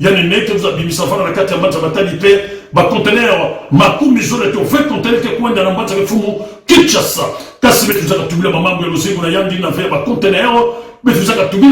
Yanné que vous avez mis ça dans la 4e match à Batalité, bah conteneur, ma commission est au fait conteneur que coin dans la match avec Fumu, Kinshasa. Cassé, vous avez tout le maman, vous aussi, vous avez dit, vous avez conteneur, mais vous avez tout le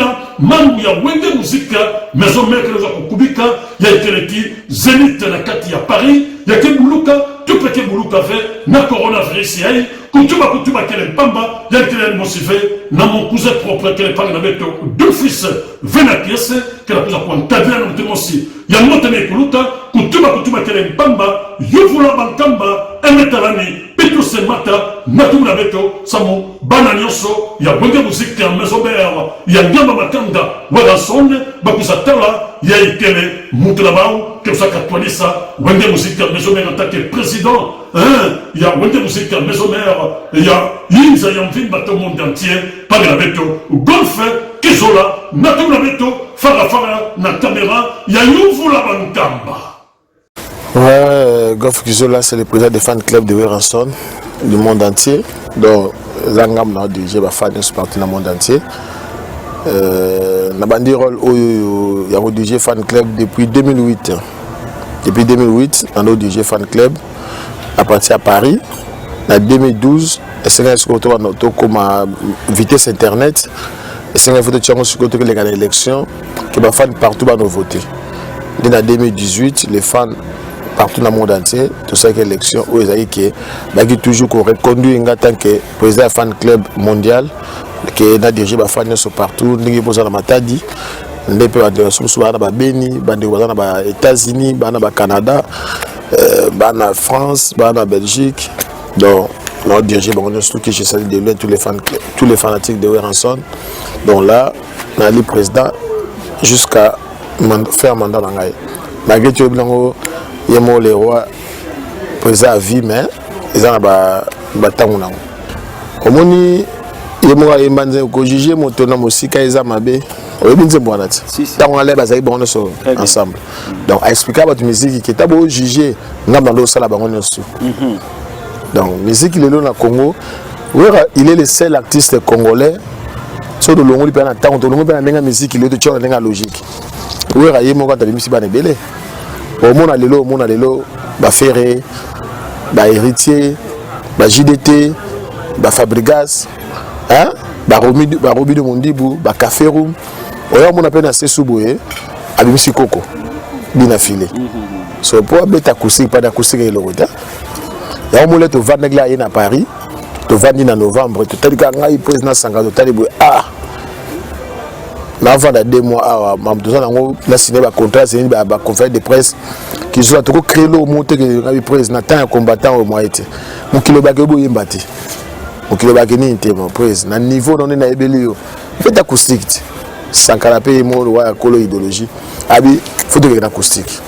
monde, il y a Wende Musique, maison mère que nous avons Kubika, il y a Keleki, Zénith, la 4 il y a Paris, il y a Kebuluka, tout petit Buluka fait, na coronavirus, Kutuba Kelen Pamba, il y a Kelen Mossife, na mon cousin propre, Kelen Pamba, avec deux fils, Venakies, que la plus à point, Tadien, nous aussi, il y a Montene Kuluta, Kutuba Kelen Pamba, Yuvula Bankamba, Emetalani, Petrus Mata, Natumla Beto, Samo, Bananyoso, il y a Wende Musique, il y a Maison Mère, il y a Gamba Makanda, Wadason, Bakusatala, il y a Ikele, Moutlabao, que ça Katouanissa, Wende Musique, Maison Mère en tant que président, il y a Wende Musique, Maison Mère, il y a Yinza Yamvin, bateau monde entier, Pagalabeto, Golfe, Kizola, Natumla Beto, Farafara, na caméra, il y a Youvula Bankamba. Ouais, Golf Kizola, c'est le président des fan club de Weranson du monde entier. Donc, Zangam a dirigé les fans partout dans le monde entier. Nabandirol, il y a dirigé les fan club depuis 2008. Depuis 2008, on a dirigé fan club à partir à Paris. En 2012, c'est un photo comme vitesse internet. C'est un photo qui les élections que les fans partout vont voter. En 2018, les fans partout dans le monde entier, tout ça qui est élection, où ils ont toujours reconduit en tant que président du fan club mondial, qui a dirigé les fans partout, nous avons Matadi, nous avons Béni, nous avons États-Unis, nous avons Canada, nous avons France, nous avons Belgique. Donc, nous avons dirigé tous les fanatiques de Weranson. Donc là, nous avons le président jusqu'à faire un mandat dans le malgré tout, il y a les rois président à vie, mais ils ont un temps. Au moins, il y a un juge mon tonneau aussi quand ils ont mabé. On est bien on allait baser bon ensemble. Donc, à expliquer votre musique qui est d'abord jugé, n'a pas l'eau la baronne aussi. Donc, musique il est là au Congo. Il est le seul artiste congolais. Sur le long, il peut temps, le long, il peut la musique, il est de tchon la logique. Oui, il y a mon gars de musique banébélé. Au monde à l'élo, bah Ferré, bah Héritier, bah JDT, bah Fabrigas, hein, bah Robi de Mondibou, bah Café Room. Au monde appelle à Sessouboé, à Bimisi Coco, bien affilé. So pour mettre acoustique, pas d'acoustique et le retard. Il y a un moment où tu vas à Paris, tu vas en novembre, tu as dit que tu président Sanga, tu as dit avant de 2 mois, tu as signé un contrat, c'est une conférence de presse qui soit créé le monté que le président un combattant au moins été. Mon kilo bagabo est battu. Mon kilo bagabo est mon président. À niveau on est à Ebelio. Faites acoustique. Sans canapé, mon roi colo idéologie. Abi, faut de l'acoustique.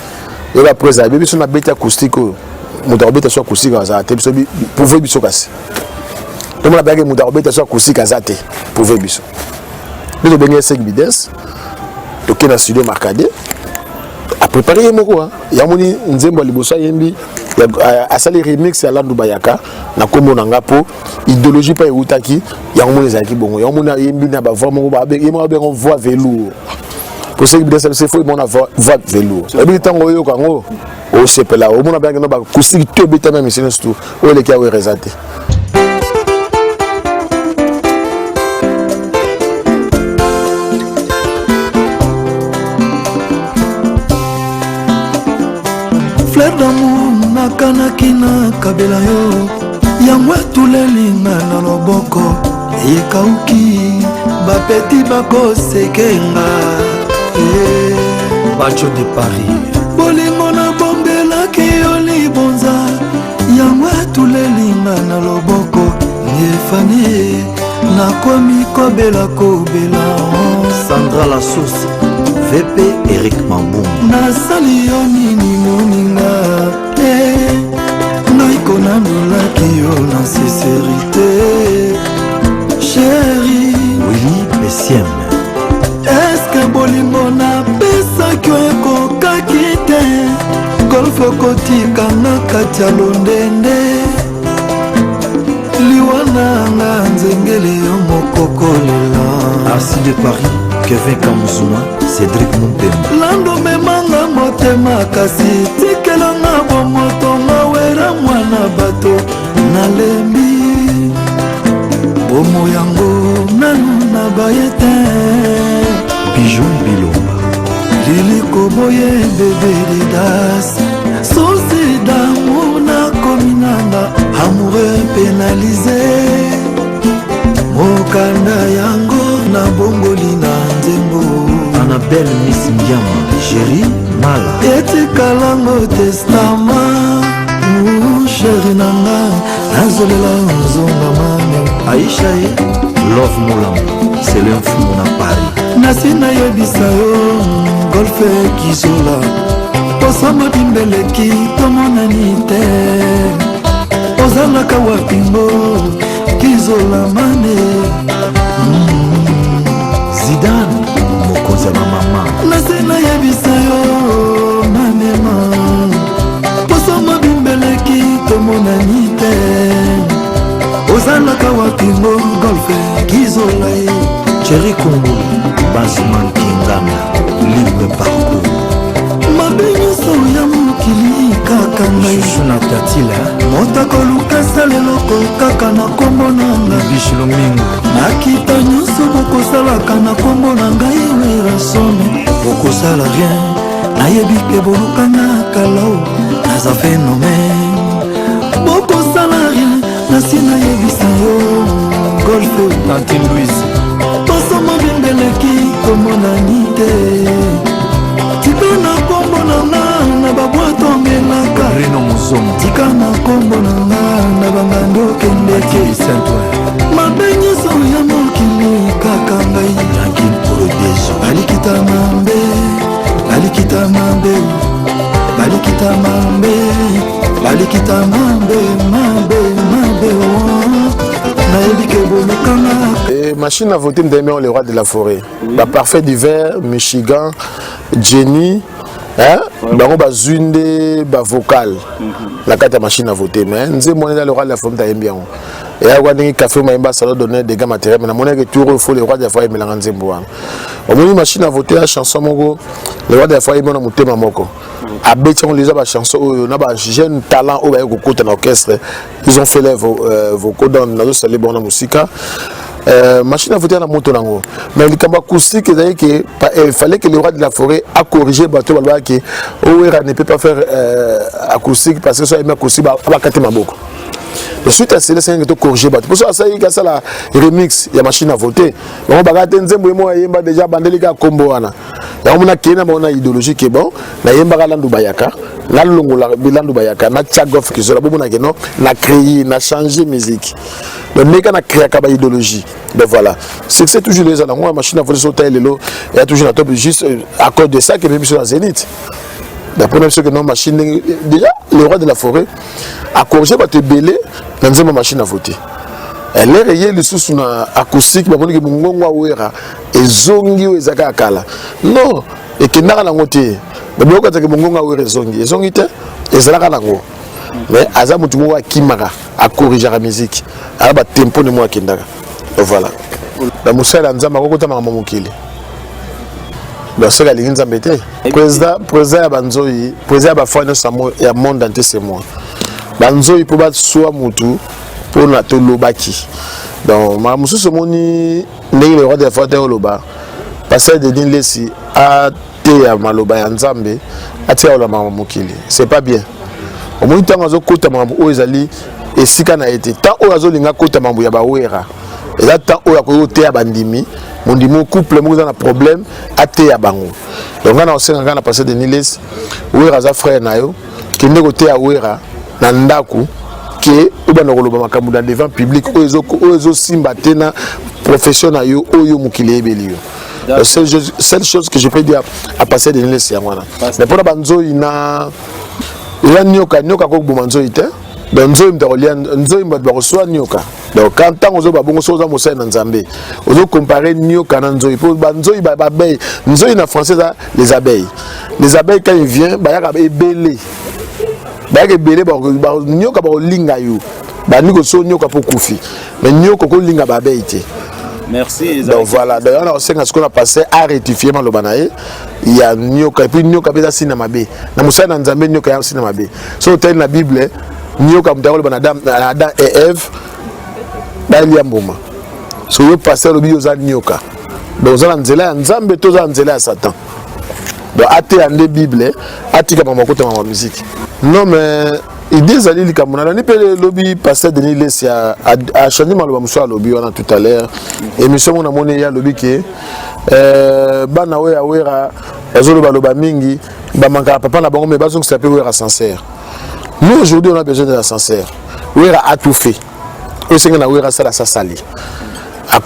Et la président, baby sur la bête acoustique. Mon darbet sur acoustique à Zate. Pouvez biso casser. Donc la bague mon darbet sur acoustique à Zate. Pouvez biso. Nous avons gagné 5 bidets. Donc on a studio marcadé. A préparé mon quoi. Il y a mon nzembo libosa yembi. A sali remix à Landu Bayaka. Na kombo na ngapo. Idéologie pas utaki. Il y a mon ezaki bongo. Il y a mon yembi na ba vraiment ba avec. Il m'a bien on voit velours. Pour ceux qui disent c'est faux, mon voix velours. Et puis tant que yo kango. O sepela. O mon bien no ba kusiki to beta même c'est tout. O le kia o rezate. Fleur d'amour nakanaki na kabela yo yango tulelinga na loboko ekauki bapeti bakosekenga Bacho de Paris bolingo na bombelaki yo libonza yango tulelinga na loboko ngefani nakomi kobela Sandra la sauce VP Eric Mambou nasali yo nini moninga naikona nolaki yo na sincérité chéri Willy Pessiem eske bolingo napesaki yo ekokaki te golfe kotikanga kati ya londende liwananga nzengele yo mokokolela Arsi de Paris Kevin Kamuzuma Cédric Mumpemba lando memanga kasi tikelanga bomoto ngawera mwana bato nalembi bomo yango nanu na bayete Bijoun Bilomba liliko boye beberidas sosi d'amour na kominanga amoureux pénalisé mokanda yango na bongoli na nzembo Annabelle Miss Ndiama Chéri Mala etikalango testament chéri nanga nazolela nzonga mame Aïcha et Love Moulamba c'est l'info na Paris nasi nayebisa yo golfe kizola osama bimbeleki tomonani te ozalaka wapingo kizola mane Zidane mokonzi ya mama nasi nayebisa yo manema osama bimbeleki tomonani te ozalaka wapingo golfe kizola ye Chéri Kongolo Basman Kingana libre parcours mabe nyonso ya mokili kaka ngai Chouchou na Tatila moto kolukasa leloko kaka na kombo nanga Bichilo Mingo nakita nyonso bokosalaka na kombo na ngai werasone bokosala rien nayebi ke bolukanga kalao naza phénomène bokosala rien nasi nayebisa yo golfe Tantine Louise tosoma bimbeleki tomonani te tika na kombo nanga na babwato ngelaka Reno Mozomo tika na kombo nanga na bangando kendeke Saint-Ouen mabe nyonso ya mokili kaka ngai Langine Orodezo balikita mambe balikita mambe balikita mambe balikita mambe mambe mambe nayebi ke bolukanga machine à voter Ndemeo le roi de la forêt Parfait d'hiver Michigan Jenny bango bazwinde ba vocal la carte machine à voter mais nzembo le roi de la forêt tayembi yango et ya kwa ndingi café maimba salon donner des gars matériels mais na mona que tout faut le roi de la forêt melanga nzembo wana omoni machine à voter la chanson moko le roi de la forêt mona mutema moko abeti on les a ba chanson oyo na ba jeune talent au ba kokota na orchestre ils ont fait les vocaux dans la salle bona musika machine à voter na moto nango mais le kamba acoustique il fallait que le roi de la forêt a corrigé bateau balba que Owera ne peut pas faire acoustique parce que ça aime acoustique ba kate maboko de suite à cela c'est que corriger bateau pour ça il y a ça la remix ya machine à voter on ba kate nzembo mo yemba déjà bandeli ka kombo wana ya mona kena bona idéologie que bon na yemba ka landu bayaka la longola bilandu bayaka na tchagof ki zola bomona que non na créer na changer musique le mec a créé une idéologie. Ben voilà. C'est toujours les gens. La machine à voler sur il y a toujours un top juste à cause de ça qui est même sur la Zénith. La première chose que non machine déjà le roi de la forêt a corrigé va te belé dans une machine à voter. Elle est réelle le sous una acoustique mais que mungongo awera et zongi ou ezaka akala. Non, et que na la ngote. Mais beaucoup que mungongo awera zongi. Zongi te ezalaka nango. Mais aza mutu mo akimaka a corriger la musique aba tempo ne mo akendaka voilà la musala nzamba kokota mama mokili ba sala linza mbete président ya banzoi président ba fane samo ya monde entier c'est moi banzoi po ba soa mutu po na to lobaki donc ma mususu moni ndenge le roi de la fête oloba passer de din lesi a te ya maloba ya nzambe atia ola mama mokili c'est pas bien au moins tant azo kota mambo o ezali esika na été tant o azo linga kota mambo ya bawera et là tant o ya ko te ya bandimi mondimo couple mo za na problème ate ya bango donc on a aussi ngana passer de niles wera za frère na yo kende ko te ya wera na ndaku ke o bana ko loba makambo dans devant public o ezo simba tena professionnel yo oyo mukile ebeli yo. La seule chose que je peux dire à passer de niles c'est ngwana mais pour banzo ina il y a nyoka ko bumanzo ite donc nzo mtakolia nzo mbadba ko soa nyoka donc quand tant ozo ba bongo soza mosa na nzambe ozo comparer nyoka na nzo pour banzo ba abeille nzo na français les abeilles quand il vient ba yaka ebele ba yaka ebele ba nyoka ba linga yo ba niko so nyoka pour kufi mais nyoka ko linga ba abeille te Merci. Donc voilà, d'ailleurs on a aussi ce qu'on a passé à rectifier dans le banaï. Il y a Nyoka, et puis Nyoka est assis dans ma baie. Dans Moussa Nzambe, Nyoka est assis dans ma baie. Sur le la Bible, Nyoka est Adam et Ève, il y a un moment. Sur le pasteur, il y a Nyoka. Donc on a Nzambe, tout ça Nzela à Satan. Donc athée en des Bibles, athée comme ma côté ma musique. Non mais idée zali li kamona ni pe lobby pasteur Denis Lessi a changé ma lobby lobby on a tout à l'heure émission on a moné ya lobby qui bana we awera bazolo baloba mingi ba manka papa na bango mais bazong s'appelle wera sincère. Nous aujourd'hui on a besoin de la sincère. Wera a tout fait. Et c'est que na wera ça la sali. À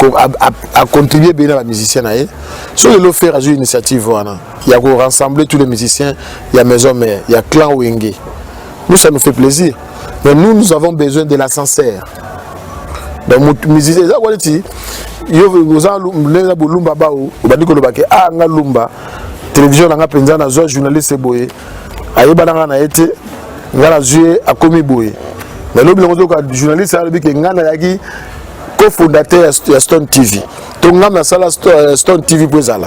contribuer bien à la musicien. Si on veut faire une initiative, il y a rassembler tous les musiciens, il y a Maison Mère, il y a Clan Wenge. Nous, ça nous fait plaisir. Mais nous avons besoin de la sincère. Donc, les musiciens, ils ont télévision, journaliste, journaliste, cofondateur de Stone TV. Donc, on a Stone TV pour ça.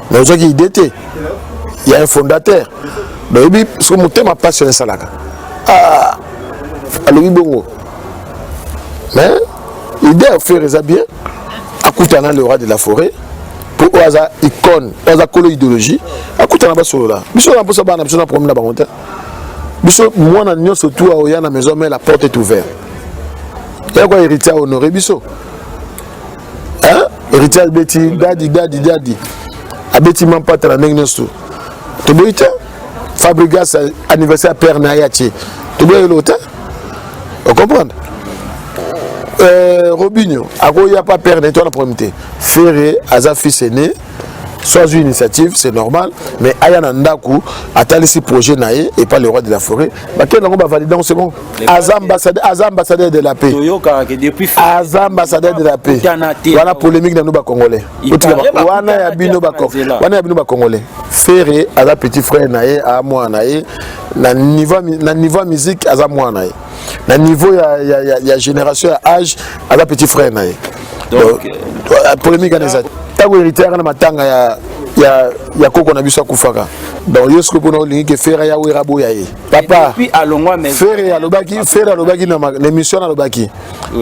Mais aujourd'hui, il y a un fondateur. Donc, parce que mon thème a passionné ça. Ah, alors, bon. Mais, l'idée est de faire ça bien. À côté, on a le roi de la forêt. Pour avoir une icône, avoir une idéologie. À côté, on a pas solo là. Biso, on a pas ça, on a besoin de problème là-bas. Biso, moi, on a surtout à la maison, mais la porte est ouverte. Il y a quoi héritier honoré biso? Hein? Héritier Betty, daddy. Abeti Mampata la Negnesto. Tu vois, Fabrigas anniversaire Père Nayachi. Tu vois l'autre? Vous comprenez? Robinho, il n'y a pas Père Nayachi, on a promis. Ferré, Aza fils aîné. Soit une initiative, c'est normal, mais Ayana Ndaku a ici projet naïe et pas le roi de la forêt. Quel est le validant, c'est bon. Azam ambassadeur de la paix. Azam ambassadeur de la paix. Voilà polémique dans nos Congolais. Wana ya bino Congolais. Ferré, Aza petit frère naïe, à moi naïe. Na niveau musique, Aza moi naïe. Na niveau ya génération à âge, Aza petit frère naïe. Donc polémique à les tango héritier na matanga ya koko na biso kufaka. Donc yo siko pona lingi ke fera ya wera boya ye. Papa. Puis alongwa mais fera alobaki na l'émission alobaki.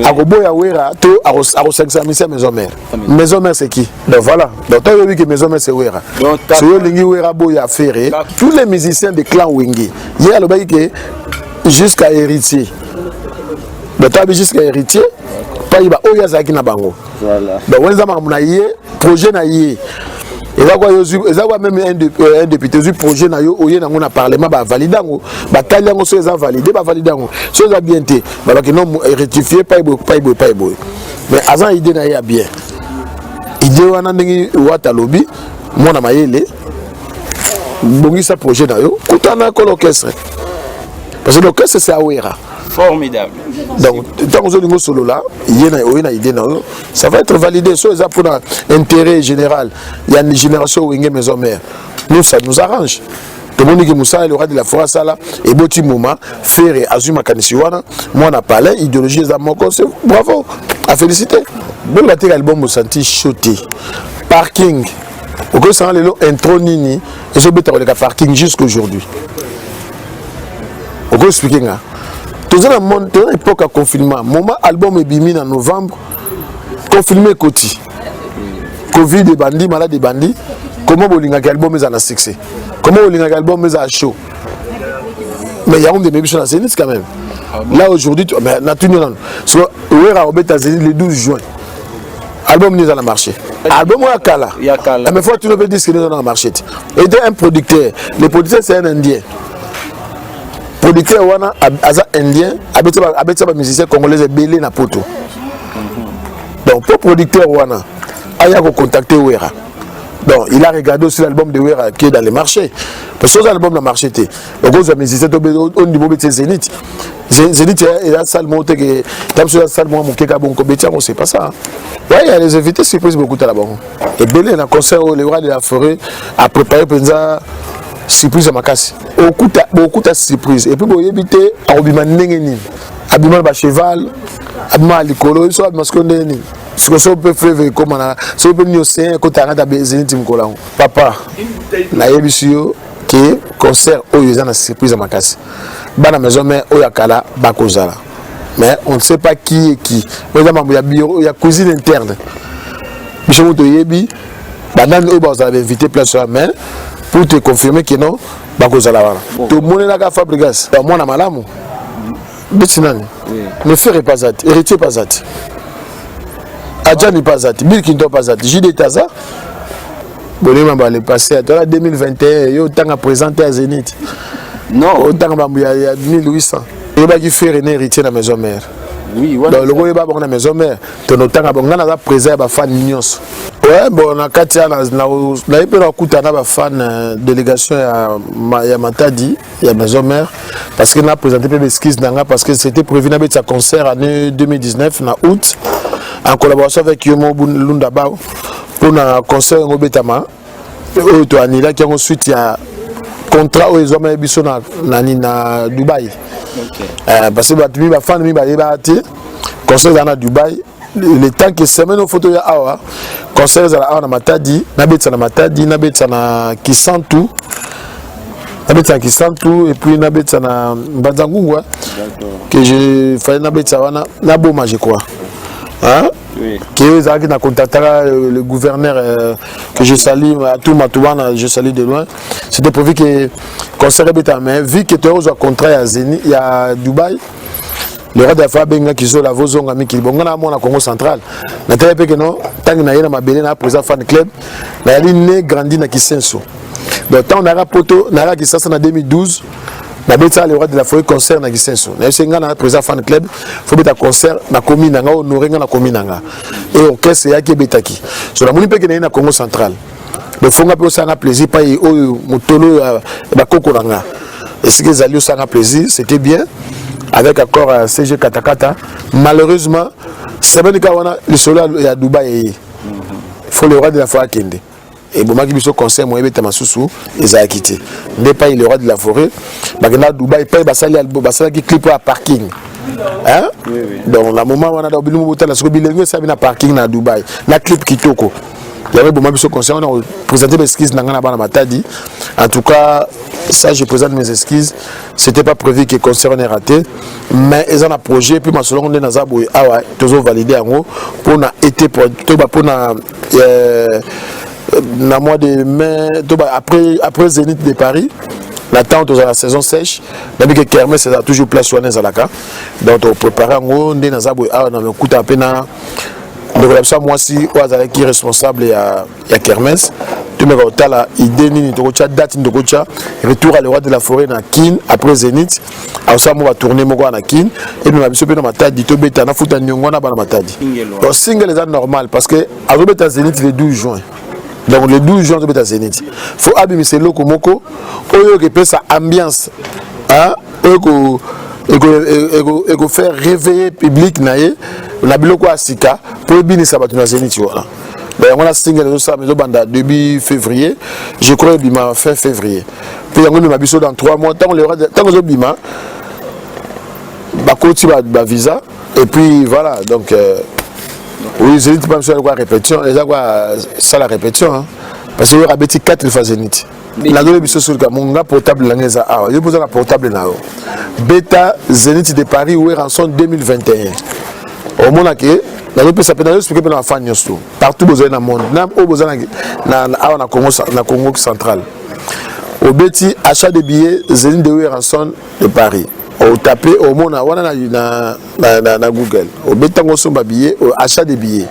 Akoboya wera to akosakisa misa maison mère. Maison mère c'est qui? Donc voilà. Donc toi yo que maison mère c'est wera. So yo lingi wera boya fere. Tous les musiciens de clan Wenge. Ye alobaki que jusqu'à héritier. Donc toi jusqu'à héritier. Païba oyazaki na bango. Voilà. Donc on a mon projet na yé. Et là quoi même un député du projet na yo oyé na ngona parlement ba validango ba taliango so eza validé ba validango so eza bien té ba que non rectifier païbo. Mais avant idée na ya bien. Idée wana ndingi wata lobby mona mayele bongi sa projet na yo kutana ko l'orchestre. Parce que l'orchestre c'est awera. Formidable. Donc, tant que nous solo là, il y a une idée, ça va être validé. Ça pour l'intérêt général. Il y a une génération où il y a maison mère. Nous, ça nous arrange. Tout le monde dit que Moussa, le roi de la forêt, ça là, et Boti Mouma, Ferré, Azuma Kanisiwana, moi on a parlé, idéologie des amokos, bravo, à féliciter. Bon, le album me senti choté. Parking. Au cas où ça a intro nini, et je vais te le parking jusqu'à aujourd'hui. Au cas où expliquer là. Dans une époque à confinement, mon album est bimé en novembre, confiné Koti. Covid des bandits, malade des bandits. Comment vous l'ingé album est un succès? Comment vous l'ingé album est un show? Mais il y a des mébichons à Zénith quand même. Là aujourd'hui, mais naturellement, parce que Ouera à Zénith le 12 juin. Album n'est pas marché. Album est à Kala. Mais il faut que tu le dises qu'il n'est pas marché. Et un producteur. Le producteur c'est un Indien. Producteur wana aza indien abetsa ba musicien congolais belé na poto. Donc pour producteur wana aya ko contacter Wera. Donc il a regardé aussi l'album de Wera qui est dans les marchés. Parce que l'album na marché té. Donc aux musiciens on dit bobe Zénith. Zénith il a salle monté que tam sur la salle moi mon keka bon kobetia on sait pas ça. Ouais, il y a les invités surprise beaucoup là-bas. Et belé na concert le roi de la forêt a préparé penza surprise à ma casse. Beaucoup de surprises. Et puis, vous évitez à Obima Nengeni. Abima le cheval, Abima l'icolo, il soit masculin. Ce que ça peut faire comme ça peut nous océan quand on a des Zénith Mkola. Papa, na yebisio que concert oyo na surprise à ma casse. Bana maison mais oya kala bakozala. Mais on ne sait pas qui est qui. Il y a bureau, il y a cuisine interne. Bicho to yebi, banane oyo bazala invité place sur la main pour te confirmer que non bakozala wana. To monela ka fabrigas. Moi na malamu. Bitinani. Ne ferait pas ça, héritier pas ça. Adjani pas ça, Bill Kinto pas ça, JD Taza. Bonema va le passer à 2021, yo tanga présenté à Zénith. Non, autant il y a 1800. Il va qui faire René héritier dans la maison mère. Oui, ouais. Donc le gros il va dans la maison mère. Ton autant on a préservé ba fan Nions. Ouais, bon na katia na epé na kuta na ba fan délégation ya Matadi, ya maison mère parce que n'a présenté peu esquisse nanga parce que c'était prévu na sa concert année 2019 na août en collaboration avec Yomo Lunda Bao pour un concert au Betama. Et to anila qui ensuite il y a contrat aux hommes et biso na Dubaï. Parce que ba fan mi ba concert dans Dubaï. Le temps que semaine au photo ya awa concert za awa na Matadi na betsa na Kisantu et puis na betsa na Mbanzangungwa que je fallait na betsa wana na Boma je crois hein oui. Que ça qui na contactera le gouverneur que je salue à tout Matouana je salue de loin c'était prévu que concert beta mais vu que tu as un contrat à Zénith il y a Dubaï. Le roi d'affaires benga qui sont la vozonga mi qui bonga na mona Congo central na tele pe que non tant na yena mabele na président fan club na yali né grandi na Kisenso donc tant on a poto na la Kisenso na 2012 na beta le roi de la forêt concert na Kisenso na senga na président fan club faut beta concert na commune nga honorer nga na commune nga et orchestre ya ki betaki so la moni pe que na Congo central donc fonga pe ça na plaisir pa o motolo ba kokolanga et ce que zali ça na plaisir c'était bien avec accord à CG Katakata. Malheureusement, c'est bien que le soleil à Dubaï. Il faut le roi de la forêt Kende. Et bon, qui biso conseil moi beta masusu ils a quitté. N'est pas le roi de la forêt. Bagana Dubaï paye basali qui clip à parking. Hein? Oui. Donc la moment on a dans bilumu bota la sobilengue ça na parking na Dubaï. La clip kitoko. Il y avait beaucoup de conseils, on a présenté mes esquisses dans la Matadi. En tout cas, ça je présente mes esquisses. C'était pas prévu que le concert est raté, mais ils ont un projet. Puis, selon on est dans un bout, toujours validé en haut pour été pour le mois de mai, après Zénith de Paris. L'attente de la saison sèche, depuis que Kermès c'est toujours place sur les alaka. Donc on prépare en haut, on est dans un bout, on a un coup de peine. Donc moi aussi qui est responsable à Kermès tout me rota la idée ni de date de retour à le roi de la forêt na Kin après Zénith à ça on va tourner mon na Kin et nous avons na Matadi to beta na futa nyongo na bana Matadi donc single est normal parce que à beta Zénith le 12 juin donc le 12 juin to beta Zénith faut abimi c'est loko moko oyo que peut sa ambiance hein et que faire réveiller public naé la biloko asika pour bini sabatu na Zénith voilà ben on a single ça mais banda début février je crois bima fin février puis on a biso dans 3 mois tant que bima ba koti ba visa et puis voilà donc oui Zénith pas sur la répétition les quoi ça la répétition hein parce que il y a 4 fois Zénith la dole biso sur ka monga portable la ngeza ah je pose la portable na beta Zénith de Paris où est rançon 2021 au monde que la dole ça peut nous expliquer pour la fan news partout besoin dans monde na au besoin na Congo central au beti achat de billets Zénith de où est rançon de Paris au taper au monde na Google au beta ngosomba billet au achat de billets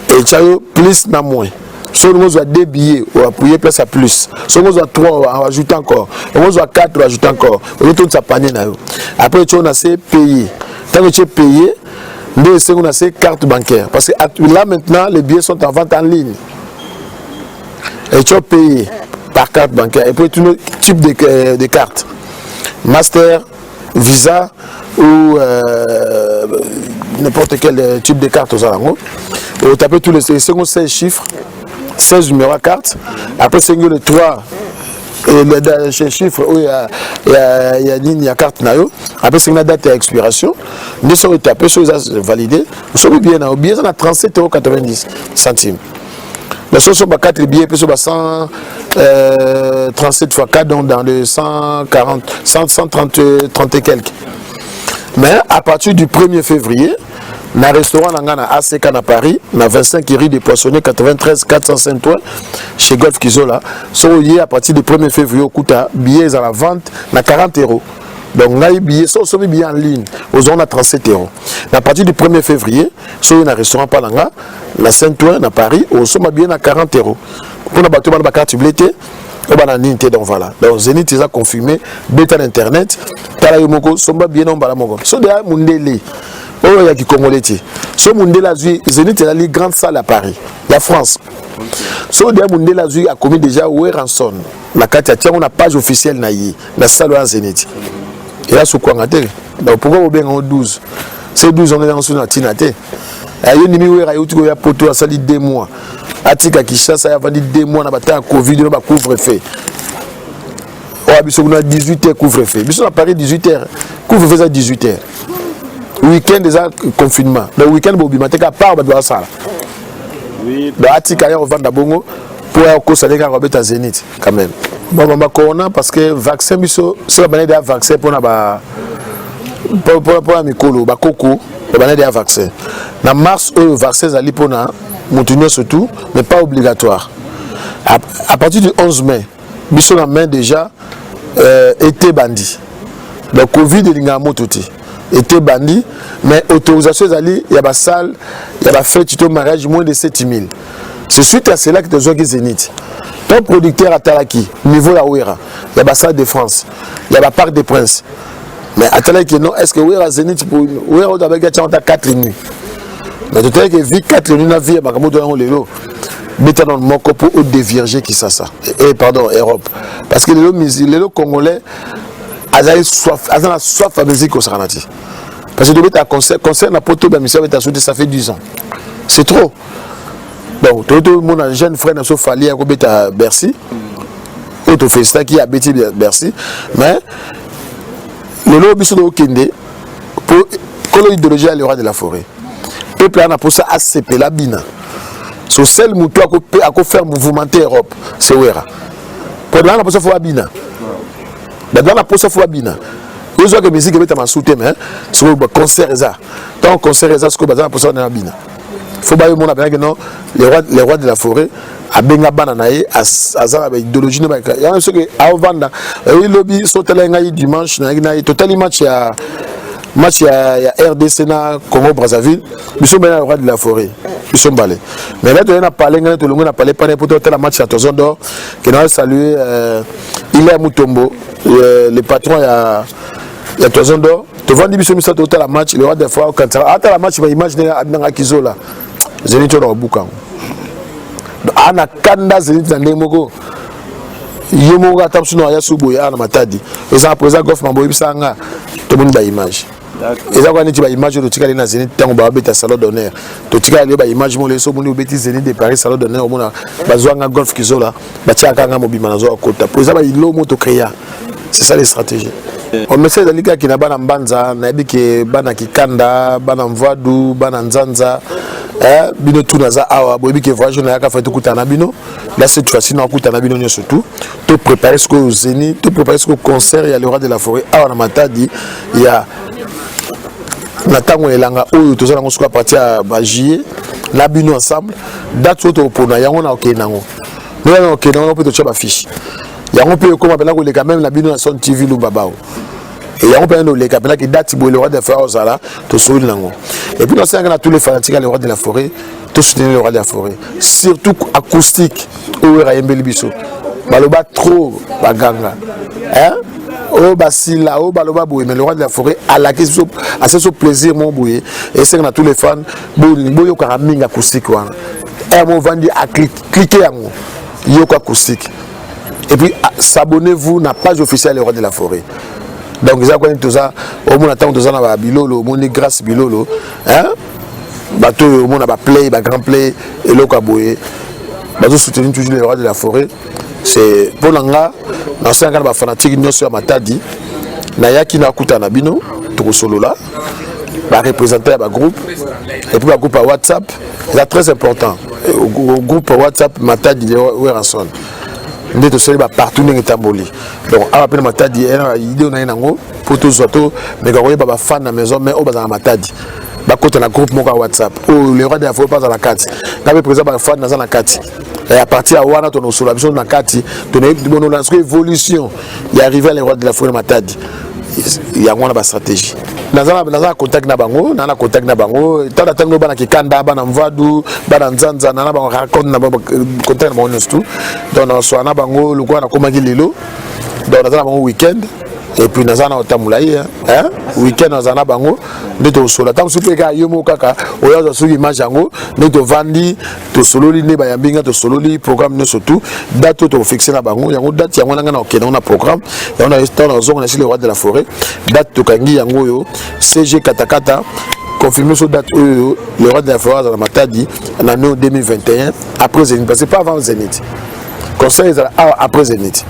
et chayo plus na moins. Si on a 2 billets, on va payer plus à plus. Si on a 3, on va ajouter encore. Si on a 4, on va ajouter encore. On va tout ça panier. Après, on a assez payé. Tant que tu es payé, on a assez carte bancaire. Parce que là, maintenant, les billets sont en vente en ligne. Et tu es payé par carte bancaire. Et puis, tout le type de cartes. Master, Visa ou n'importe quel type de carte aux alentours. On tape tous les 16 chiffres. 16 numéros à carte. Après, c'est le 3 les chiffres où il y a carte. Après, c'est une date d'expiration. Nous sommes tapés, nous sommes validés. Nous sommes bien à 37,90 €. Nous sommes 4 billets, nous sommes 137 fois 4, donc dans le 140, 130 et quelques. Mais à partir du 1er février, dans le restaurant ACK à Paris, dans 25 rue des Poissonniers, 93 405 chez Golf Kizola, à partir du 1er février, au billets à la vente à 40 €. Donc, les billets sont billets en ligne, aux zones à 37 €. À partir du 1er février, sur un restaurant Palanga, la Saint-Ouen, à Paris, aux sommes billets à 40 €. Pour la bateau, la carte bleue, donc voilà. Donc, Zénith, ils ont confirmé, bêta d'internet, Talayomoko, Somba bien en Balamogo. So, derrière Mundele, oh, il y a qui Congolais. So, Mundela, Zénith, il a une grande salle à Paris, la France. So, derrière Mundela, a commis déjà Ranson. La carte, tiens, on a page officielle, la salle à Zénith. Et là, c'est quoi, donc pourquoi vous bien en 12? C'est 12 ans, on est dans une tinate. Il y a une numéro, il y a poteau, ça dit 2 mois. Atika Kishasa, il y a vendu 2 mois, on a Covid, on a couvre-feu. On a 18 h couvre-feu. On a Paris 18 h. Couvre-feu à 18 h. Week-end déjà confinement. Le week-end, on a part de ça. Oui. Atika, on va vendre Bongo pour aller à Zénith quand même. Bon, corona parce que vaccin, c'est la banane de vaccin pour la micolo, coco, la banane de vaccin. Dans mars, le vaccin est pour nous surtout, mais pas obligatoire. À partir du 11 mai, nous avons main déjà été bandit. Le Covid était bandit, mais autorisation il y a des salles, il y a des fêtes de mariage moins de 7 000. C'est suite à cela que tu as Zénith. Ton producteur à Talaki, niveau la Ouera, il y a la salle de France, il y a la Parc des Princes. Mais à Talaki, non, est-ce que Ouera Zénith pour Ouera on a 4 nuits? Mais tu as que vie 4 nuits na vie à Bakamoto dans le lot. Mais tu as dans le mot pour dévierger qui ça. Et pardon, Europe. Parce que les lots congolais, ils ont soif à musique au Saranati. Parce que tu as concert na poto ça fait 10 ans. C'est trop. Donc, tout le monde a un jeune frère qui a fallu à Bercy. Autre festa qui a habité Bercy. Mais, le lobby de Kende, pour l'idéologie à l'Euro de la forêt. Le peuple a pour ça ACP, la Bina. Sur celle où tu as faire mouvementer l'Europe, c'est Ouera. Pour là, on a pour ça faut Abina. Là, on a pour ça faut Abina. Ils ont que la musique est soutien, mais sur le concert, tant concert, c'est ce qu'on a pour ça dans Abina. Il faut que non, les rois de la forêt, à Benga Bananae, à Zara, idéologie. Il y a un truc à Ovanda. Le lobby, sauté dimanche, total match à RDC, Congo, Brazzaville. Nous sommes les rois de la forêt. Nous sommes balés. Mais là, on a parlé, on a parlé pour tel match à Toison d'Or, qui a salué Hilaire Mutombo, le patron il y a Toison d'Or. Tu vois, on a total match, le roi de la forêt, quand tu as match, tu vas imaginer à Kizola. Zénith au Boukan. Ana Kanda Zénith dans Nemoko. Yomoga Tapsuno Yasuboya na Matadi. Et ça présent Goff Mamboy Sanga. Tout le monde a image. Et ça, quand on a image de Tika na Zénith, tant on va à salon d'honneur. Tout Tika a image, mon les sommes au bêtis Zénith de Paris, salon d'honneur, on a Bazouanga Golf Kizola, Batia Kanga Mobimanazo à Kota. Pour ça, il l'eau moto créa. C'est ça les stratégies. On me fait des gars qui n'ont pas d'ambanza, n'habite bana kikanda, bana mvadu, bana nzanza, bino tout naza awa, bobi que voyage na yaka fait tout kutana bino. Là cette fois-ci na kutana bino surtout. Tout préparer ce que Zénith, tout préparer ce que concert il y a le roi de la forêt. Awa na Matadi, il y a Natango elanga oyo tozala ngo suka partir à Bagie, na bino ensemble. Date auto pour na yango na okenango. Nous na okenango peut te choper fiche. Il y a un peu comme les quand même la bino son TV ou babao. Et il y a un peu les capella qui date le roi de Pharaon Zala, tout sur l'ango. Et puis dans ce cas tous les fanatiques le roi de la forêt, tous soutenir le roi de la forêt. Surtout acoustique au Rayembeli Bisso. Baloba trop baganga. Hein? Oh basila, oh baloba boué, mais le roi de la forêt à la question à ce plaisir mon boué. Et c'est que tous les fans boyo karaminga acoustique wana. Et mon vandi à cliquer en yoko acoustique. Et puis s'abonnez-vous na page officielle le roi de la forêt. Donc ça quand tout ça au moins attend tout ça na bilolo, au moins grâce bilolo, hein? Bateau au moins na play, ba grand play et le kaboye. Bateau soutenir toujours le roi de la forêt. C'est pour l'anga dans ce cas ba fanatique nous sur Matadi. Na yaki na kuta na bino to solo là. représenter un groupe et puis un groupe à WhatsApp, c'est très important. Au groupe WhatsApp, Matadi Weranson. Nous sommes partout dans l'Étaboli. Donc, après Matadi, il y a un pour tous autos, mais quand on est fan de la maison, mais on va dans Matadi. Dans un groupe WhatsApp. Le roi de la forêt pas dans la carte. Quand le président est fan dans la carte. Et à partir de là, on a sur la vision de la carte, on a une évolution. Il est arrivé à les rois de la forêt Matadi. Il y a une stratégie. Dans un contact na bango, dans un contact na bango, tant d'attendre bana kikanda, bana mvadu, bana nzanza, na bango raconte na bango contact na bango tout. Donc on soit na bango, le quoi na komaki lelo. Donc dans un bango week-end. Et puis dans un otamulaï, hein, week-end dans un bango, nous te solo. Tant que tu peux yomo kaka, oya za sugi majango, nous te vandi, te solo li ne bayambinga, te solo li programme nous surtout. Date te fixer na bango, yango date yango na ngana okena na programme, yango na instant na zongo na chez le roi de la forêt. Date to kangi yango yo, CG Katakata. Confirmé sur date le roi de la forêt dans la Matadi en année 2021 après Zénith, parce que pas avant Zénith. Conseil après Zénith.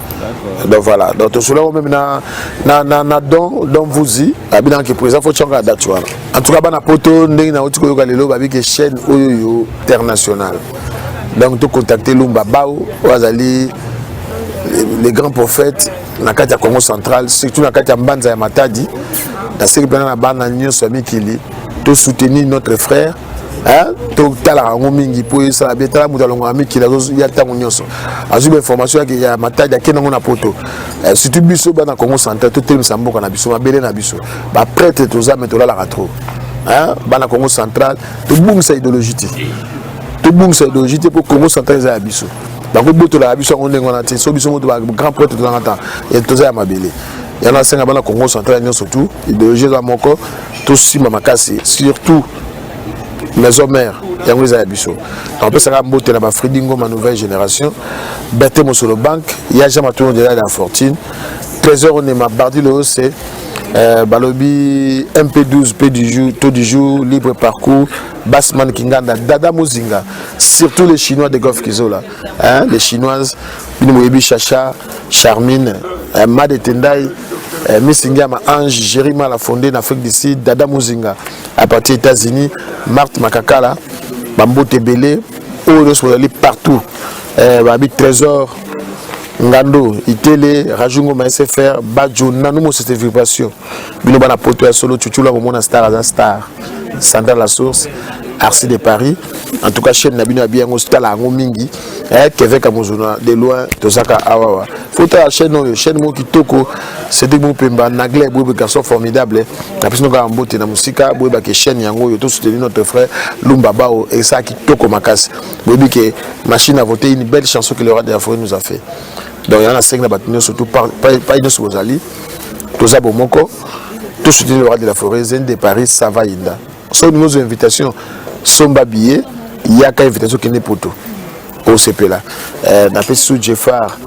Donc voilà, donc tout cela même na don vous y habitants qui présent faut changer la date. En tout cas bana poto ndenge na otiko yoka lelo babi que chaîne oyo internationale. Donc tout contacter Lumba Bao Wazali les grands prophètes na kati ya Congo central, surtout na kati ya Mbanza ya Matadi. Na série na bana nyonso amikili to soutenir notre frère. Hein, tout à l'heure, on mingi pour ça, bien tard, nous allons amener qui y a tant de choses. Azul information qu'il y a Matadi qui n'a pas poto. Si tu biso dans Congo central, tout le sambo qu'on a biso, ma belle na biso. Bah prêtre tout ça, mais tout là la ratro. Hein, dans Congo central, tout boum sa idéologie. Tout boum sa idéologie pour Congo central za biso. Bah ko boto la biso on est on a té, so biso mo grand prêtre tout là temps. Et tout ça à ma belle. Il y en a 5 dans Congo central surtout, idéologie za moko, tout si mama kassi, surtout maison mère yango za biso on peut ça mbote na ba Fredingo ma nouvelle génération Berté Mosolo Bank ya jamais tout de la fortune trésor on est ma bardi le c'est balobi MP12 P du jour taux du jour libre parcours Basman Kinganda Dada Mozinga surtout les chinois de Golf Kizola hein les chinoises Binoyebi Chacha Charmine Made Tendai Missingama Ange Jérima la fondée en Afrique du Sud Dada Mozinga à partir des États-Unis Marthe Makakala Bambo Tebele Oros partout Babi Trésor Ngando Itele Rajungo ma SFR Badjo Nanumo cette vibration Bino bana poto ya solo chuchula ko mona star à star Sandra la source Arci de Paris en tout cas chaîne Nabino Abiango stala ngo mingi Kevin Kamozuna de loin Tosaka Awawa faut ta chaîne mo kitoko c'est des bons pemba nagle boube garçon formidable na pisno ga mbote na musika boube ke chaîne yango yo to soutenir notre frère Lumba Bao et ça kitoko makasi boube ke machine à voter une belle chanson que le roi de la forêt nous a fait donc il y en a 5 na batunyo surtout pas une sur Ozali toza bomoko tout soutenir le roi de la forêt Zen de Paris ça va inda so nos invitations somba billet il y a qu'une invitation qui n'est poto au CP là na pe sous Jeffar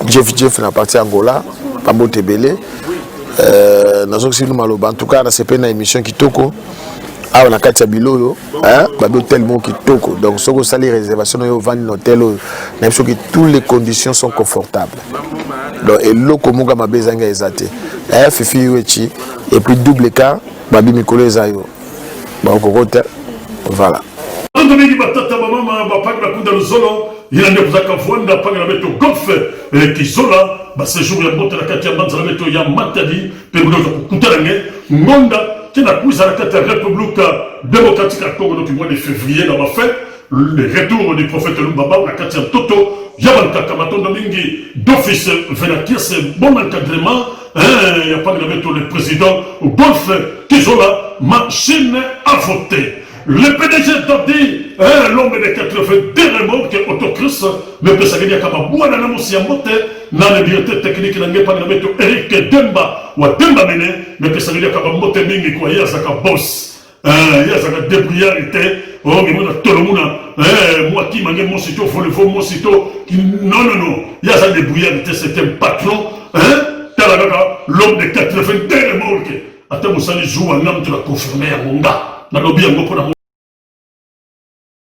Jeff na partie Angola Pambo Tebele nazo sinou maloba en tout cas na CP na émission kitoko ah on a katia biloyo hein babi tellement kitoko donc soko sali réservation yo vendre l'hôtel na biso que toutes les conditions sont confortables donc et loko monga mabezanga ezate fifi wechi et puis double car babi mikolo ezayo ba kokota voilà ndo mingi batata mama bapanga kunda luzolo il ande kuzaka vwanda panga beto golf kizola ba séjour ya bote la kati ya Mbanza la beto ya Matadi pe mdozo kukutange ngonda kina kuisa la kati ya République démocratique ya Congo depuis mois de février dans ma fête le retour du prophète Lumba Bao la kati ya Toto yabanka kamatondo mingi d'office venakia c'est bon encadrement il y a pas de beto le président golf kizola machine à voter. Le PDG d'Ordi, l'homme de 82 remorques autocross, mais que ça veut dire qu'à ma boîte à mosi à monter, dans les bibliothèques techniques, il n'y a pas de mettre Eric Demba ou Demba Mené, mais que ça veut dire qu'à ma monter mingi quoi, il y a ça boss, il y a ça débriarité, oh mais moi tout le monde, moi qui m'a dit mon sito, faut le faut mon sito, non, il y a ça débriarité, c'est un patron, l'homme de 82 remorques, attends vous allez jouer un homme tu l'as confirmé à mon gars. Na lobi yango pona